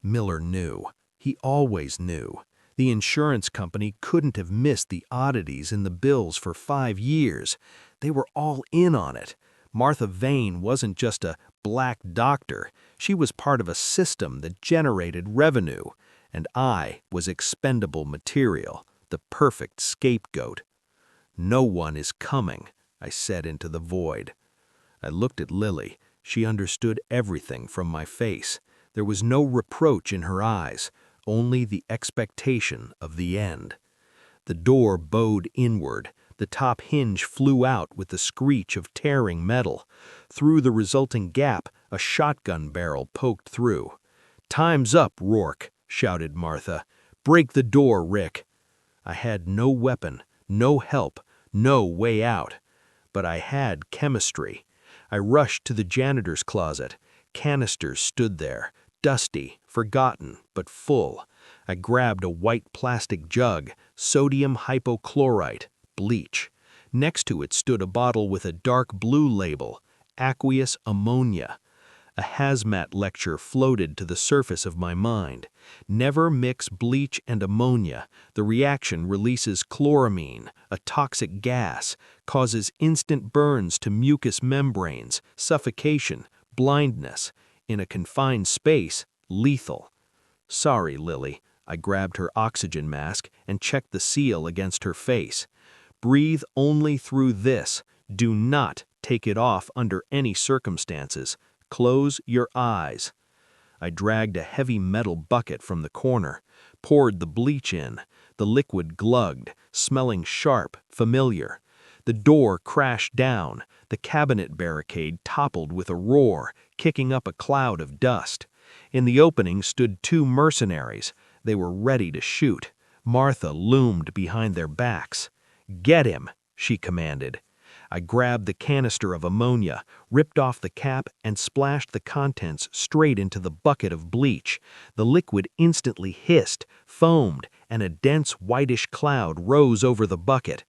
Miller knew. He always knew. The insurance company couldn't have missed the oddities in the bills for 5 years. They were all in on it. Martha Vane wasn't just a black doctor. She was part of a system that generated revenue, and I was expendable material, the perfect scapegoat. "No one is coming," I said into the void. I looked at Lily. She understood everything from my face. There was no reproach in her eyes, only the expectation of the end. The door bowed inward. The top hinge flew out with the screech of tearing metal. Through the resulting gap, a shotgun barrel poked through. "Time's up, Rourke," shouted Martha. "Break the door, Rick." I had no weapon, no help, no way out. But I had chemistry. I rushed to the janitor's closet. Canisters stood there, dusty, forgotten, but full. I grabbed a white plastic jug, sodium hypochlorite, bleach. Next to it stood a bottle with a dark blue label, aqueous ammonia. A hazmat lecture floated to the surface of my mind. Never mix bleach and ammonia. The reaction releases chloramine, a toxic gas, causes instant burns to mucous membranes, suffocation, blindness. In a confined space, lethal. "Sorry, Lily." I grabbed her oxygen mask and checked the seal against her face. "Breathe only through this. Do not take it off under any circumstances. Close your eyes." I dragged a heavy metal bucket from the corner, poured the bleach in. The liquid glugged, smelling sharp, familiar. The door crashed down. The cabinet barricade toppled with a roar, kicking up a cloud of dust. In the opening stood 2 mercenaries. They were ready to shoot. Martha loomed behind their backs. "Get him," she commanded. I grabbed the canister of ammonia, ripped off the cap, and splashed the contents straight into the bucket of bleach. The liquid instantly hissed, foamed, and a dense whitish cloud rose over the bucket.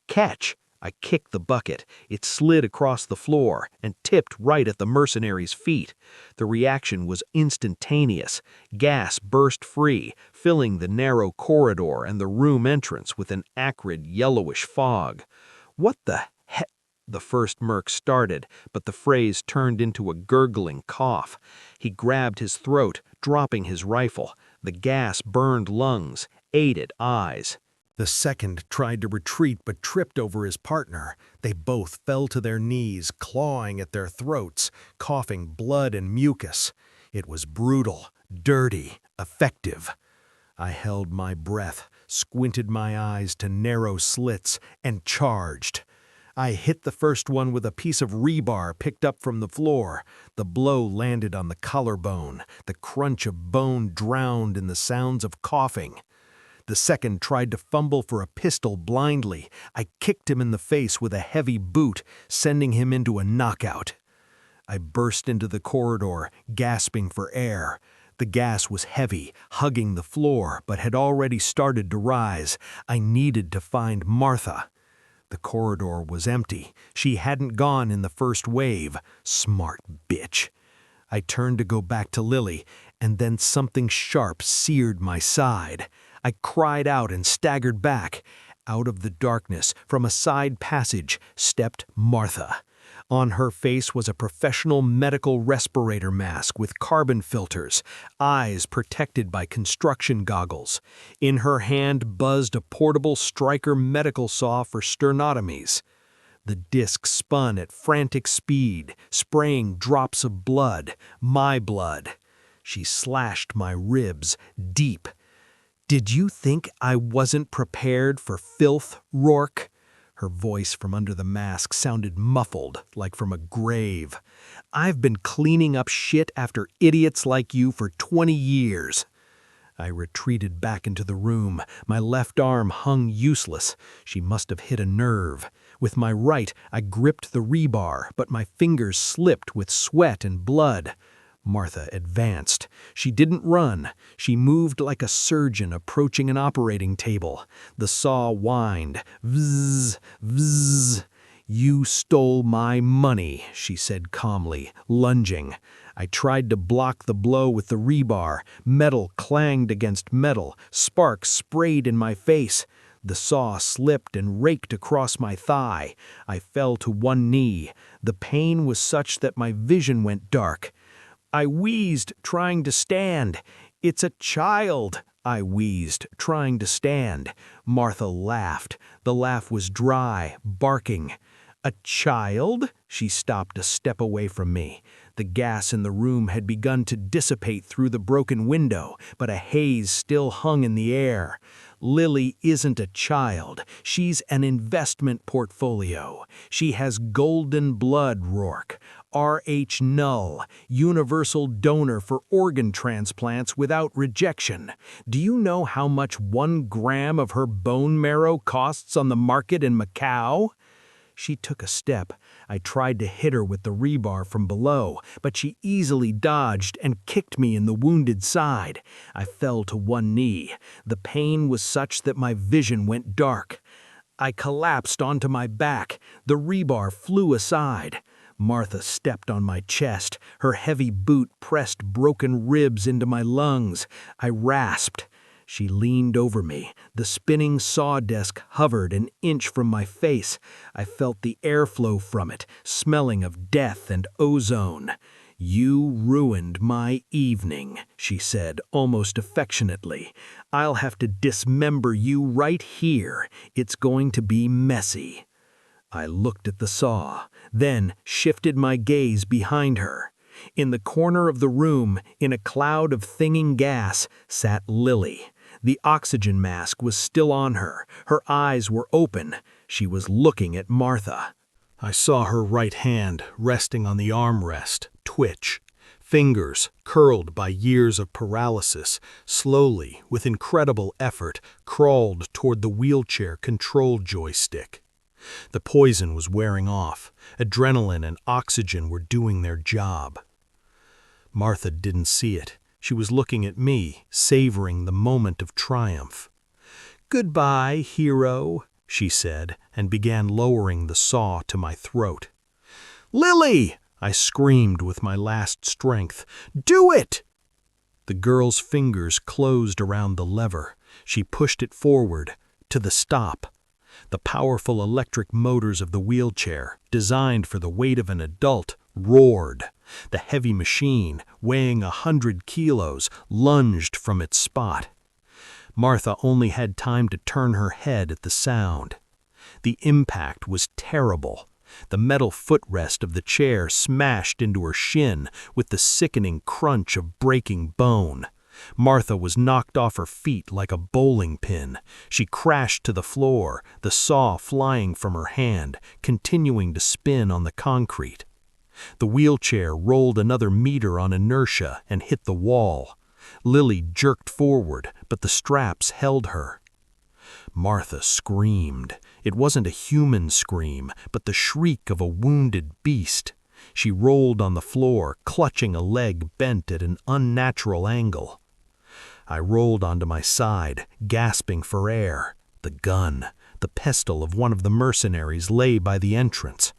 "Catch!" I kicked the bucket. It slid across the floor and tipped right at the mercenary's feet. The reaction was instantaneous. Gas burst free, filling the narrow corridor and the room entrance with an acrid yellowish fog. "What the heck?" The first merc started, but the phrase turned into a gurgling cough. He grabbed his throat, dropping his rifle. The gas burned lungs, ate at eyes. The second tried to retreat but tripped over his partner. They both fell to their knees, clawing at their throats, coughing blood and mucus. It was brutal, dirty, effective. I held my breath, squinted my eyes to narrow slits, and charged. I hit the first one with a piece of rebar picked up from the floor. The blow landed on the collarbone. The crunch of bone drowned in the sounds of coughing. The second tried to fumble for a pistol blindly. I kicked him in the face with a heavy boot, sending him into a knockout. I burst into the corridor, gasping for air. The gas was heavy, hugging the floor, but had already started to rise. I needed to find Martha. The corridor was empty. She hadn't gone in the first wave. Smart bitch. I turned to go back to Lily, and then something sharp seared my side. I cried out and staggered back. Out of the darkness, from a side passage, stepped Martha. On her face was a professional medical respirator mask with carbon filters, eyes protected by construction goggles. In her hand buzzed a portable Stryker medical saw for sternotomies. The disc spun at frantic speed, spraying drops of blood, my blood. She slashed my ribs deep. "Did you think I wasn't prepared for filth, Rourke?" Her voice from under the mask sounded muffled, like from a grave. "I've been cleaning up shit after idiots like you for 20 years. I retreated back into the room. My left arm hung useless. She must have hit a nerve. With my right, I gripped the rebar, but my fingers slipped with sweat and blood. Martha advanced. She didn't run. She moved like a surgeon approaching an operating table. The saw whined. Vzz, vzz. "You stole my money," she said calmly, lunging. I tried to block the blow with the rebar. Metal clanged against metal. Sparks sprayed in my face. The saw slipped and raked across my thigh. I fell to one knee. The pain was such that my vision went dark. I wheezed, trying to stand. "It's a child," I wheezed, trying to stand. Martha laughed. The laugh was dry, barking. "A child?" She stopped a step away from me. The gas in the room had begun to dissipate through the broken window, but a haze still hung in the air. "Lily isn't a child. She's an investment portfolio. She has golden blood, Rourke. RH null, universal donor for organ transplants without rejection. Do you know how much 1 gram of her bone marrow costs on the market in Macau?" She took a step. I tried to hit her with the rebar from below, but she easily dodged and kicked me in the wounded side. I fell to one knee. The pain was such that my vision went dark. I collapsed onto my back. The rebar flew aside. Martha stepped on my chest. Her heavy boot pressed broken ribs into my lungs. I rasped. She leaned over me. The spinning saw desk hovered an inch from my face. I felt the airflow from it, smelling of death and ozone. "You ruined my evening," she said, almost affectionately. "I'll have to dismember you right here. It's going to be messy." I looked at the saw, then shifted my gaze behind her. In the corner of the room, in a cloud of thinging gas, sat Lily. The oxygen mask was still on her. Her eyes were open. She was looking at Martha. I saw her right hand resting on the armrest, twitch. Fingers, curled by years of paralysis, slowly, with incredible effort, crawled toward the wheelchair control joystick. The poison was wearing off. Adrenaline and oxygen were doing their job. Martha didn't see it. She was looking at me, savoring the moment of triumph. "Goodbye, hero," she said, and began lowering the saw to my throat. "Lily!" I screamed with my last strength. "Do it!" The girl's fingers closed around the lever. She pushed it forward, to the stop. The powerful electric motors of the wheelchair, designed for the weight of an adult, roared. The heavy machine, weighing 100 kilos, lunged from its spot. Martha only had time to turn her head at the sound. The impact was terrible. The metal footrest of the chair smashed into her shin with the sickening crunch of breaking bone. Martha was knocked off her feet like a bowling pin. She crashed to the floor, the saw flying from her hand, continuing to spin on the concrete. The wheelchair rolled another meter on inertia and hit the wall. Lily jerked forward, but the straps held her. Martha screamed. It wasn't a human scream, but the shriek of a wounded beast. She rolled on the floor, clutching a leg bent at an unnatural angle. I rolled onto my side, gasping for air. The gun, the pistol of one of the mercenaries, lay by the entrance.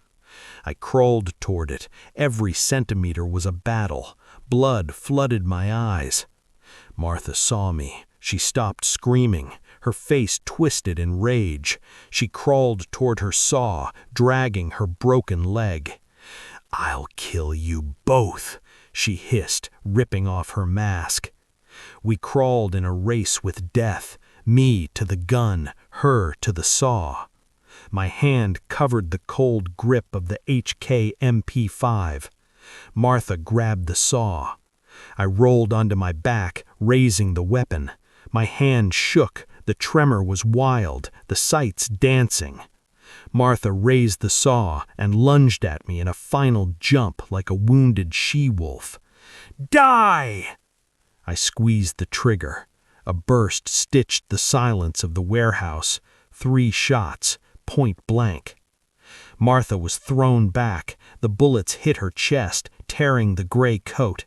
I crawled toward it. Every centimeter was a battle. Blood flooded my eyes. Martha saw me. She stopped screaming. Her face twisted in rage. She crawled toward her saw, dragging her broken leg. "I'll kill you both," she hissed, ripping off her mask. We crawled in a race with death, me to the gun, her to the saw. My hand covered the cold grip of the HK MP5. Martha grabbed the saw. I rolled onto my back, raising the weapon. My hand shook, the tremor was wild, the sights dancing. Martha raised the saw and lunged at me in a final jump like a wounded she-wolf. "Die!" I squeezed the trigger. A burst stitched the silence of the warehouse. 3 shots, point blank. Martha was thrown back. The bullets hit her chest, tearing the gray coat.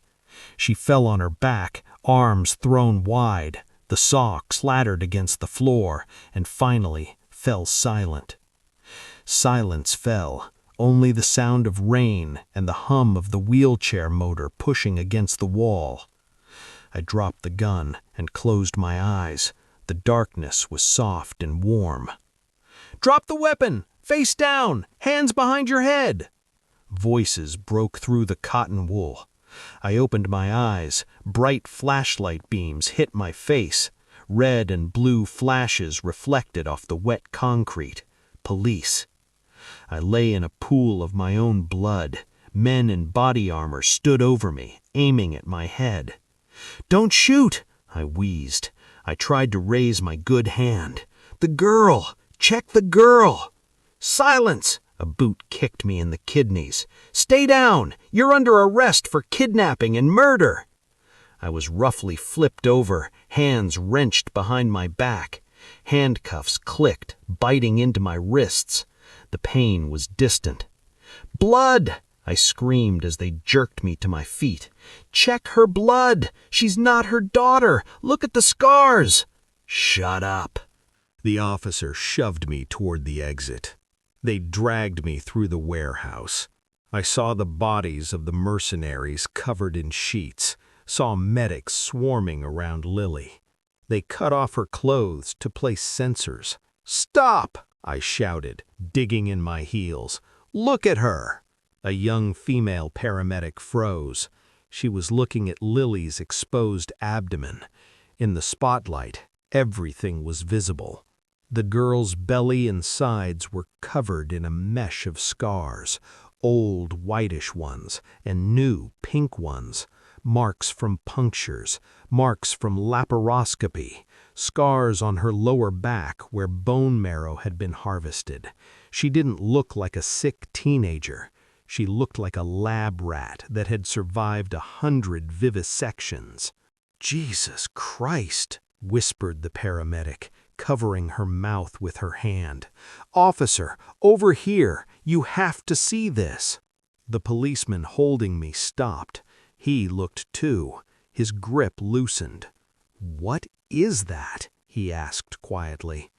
She fell on her back, arms thrown wide. The saw clattered against the floor and finally fell silent. Silence fell, only the sound of rain and the hum of the wheelchair motor pushing against the wall. I dropped the gun and closed my eyes. The darkness was soft and warm. "Drop the weapon! Face down! Hands behind your head!" Voices broke through the cotton wool. I opened my eyes. Bright flashlight beams hit my face. Red and blue flashes reflected off the wet concrete. Police. I lay in a pool of my own blood. Men in body armor stood over me, aiming at my head. "Don't shoot!" I wheezed. I tried to raise my good hand. "The girl! Check the girl!" "Silence!" A boot kicked me in the kidneys. "Stay down! You're under arrest for kidnapping and murder!" I was roughly flipped over, hands wrenched behind my back. Handcuffs clicked, biting into my wrists. The pain was distant. "Blood!" I screamed as they jerked me to my feet. "Check her blood! She's not her daughter! Look at the scars!" "Shut up!" The officer shoved me toward the exit. They dragged me through the warehouse. I saw the bodies of the mercenaries covered in sheets, saw medics swarming around Lily. They cut off her clothes to place sensors. "Stop!" I shouted, digging in my heels. "Look at her!" A young female paramedic froze. She was looking at Lily's exposed abdomen. In the spotlight, everything was visible. The girl's belly and sides were covered in a mesh of scars, old whitish ones and new pink ones, marks from punctures, marks from laparoscopy, scars on her lower back where bone marrow had been harvested. She didn't look like a sick teenager. She looked like a lab rat that had survived 100 vivisections. "Jesus Christ," whispered the paramedic, covering her mouth with her hand. "Officer, over here! You have to see this!" The policeman holding me stopped. He looked too. His grip loosened. "What is that?" he asked quietly.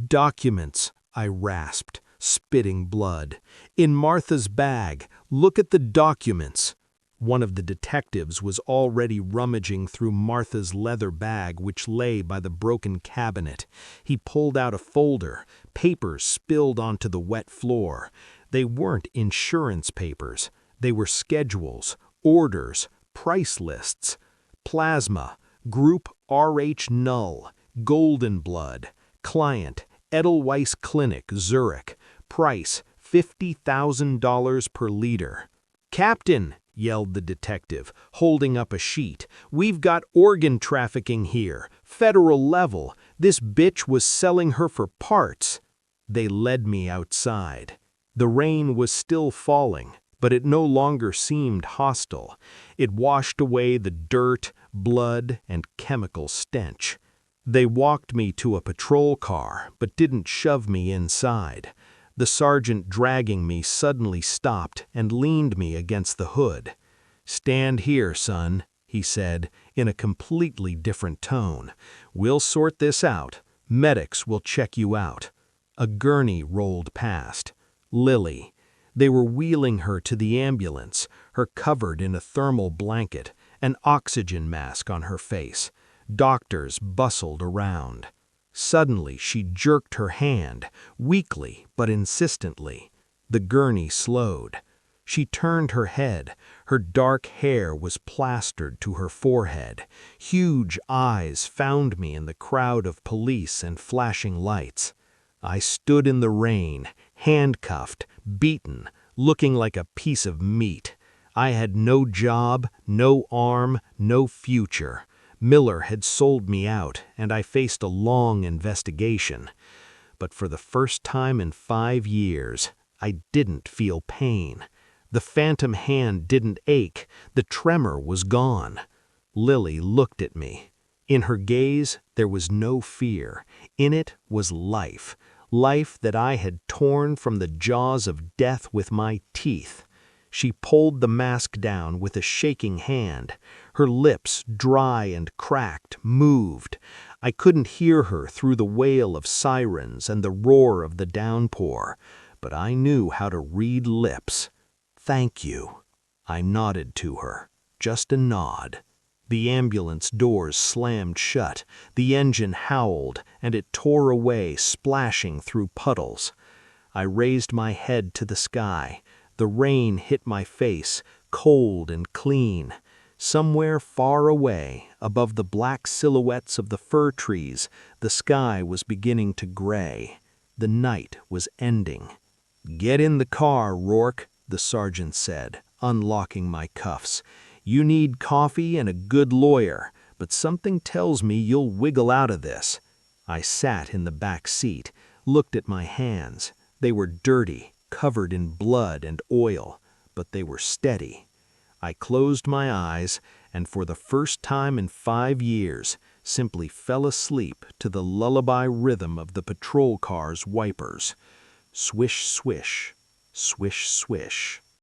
"Documents," I rasped, spitting blood. "In Martha's bag. Look at the documents." One of the detectives was already rummaging through Martha's leather bag, which lay by the broken cabinet. He pulled out a folder. Papers spilled onto the wet floor. They weren't insurance papers. They were schedules, orders, price lists. Plasma, Group RH null, Golden Blood, Client, Edelweiss Clinic, Zurich. Price, $50,000 per liter. "Captain!" yelled the detective, holding up a sheet. "We've got organ trafficking here, federal level. This bitch was selling her for parts." They led me outside. The rain was still falling. but it no longer seemed hostile. It washed away the dirt, blood, and chemical stench. They walked me to a patrol car, but didn't shove me inside. The sergeant dragging me suddenly stopped and leaned me against the hood. "Stand here, son," he said, in a completely different tone. "We'll sort this out. Medics will check you out." A gurney rolled past. Lily. They were wheeling her to the ambulance, her covered in a thermal blanket, an oxygen mask on her face. Doctors bustled around. Suddenly she jerked her hand, weakly but insistently. The gurney slowed. She turned her head. Her dark hair was plastered to her forehead. Huge eyes found me in the crowd of police and flashing lights. I stood in the rain, handcuffed, beaten, looking like a piece of meat. I had no job, no arm, no future. Miller had sold me out, and I faced a long investigation. But for the first time in 5 years, I didn't feel pain. The phantom hand didn't ache, the tremor was gone. Lily looked at me. In her gaze, there was no fear. In it was life. Life that I had torn from the jaws of death with my teeth. She pulled the mask down with a shaking hand. Her lips, dry and cracked, moved. I couldn't hear her through the wail of sirens and the roar of the downpour, but I knew how to read lips. "Thank you." I nodded to her, just a nod. The ambulance doors slammed shut, the engine howled, and it tore away, splashing through puddles. I raised my head to the sky. The rain hit my face, cold and clean. Somewhere far away, above the black silhouettes of the fir trees, the sky was beginning to gray. The night was ending. "Get in the car, Rourke," the sergeant said, unlocking my cuffs. "You need coffee and a good lawyer, but something tells me you'll wiggle out of this." I sat in the back seat, looked at my hands. They were dirty, covered in blood and oil, but they were steady. I closed my eyes, and for the first time in 5 years, simply fell asleep to the lullaby rhythm of the patrol car's wipers. Swish, swish, swish, swish.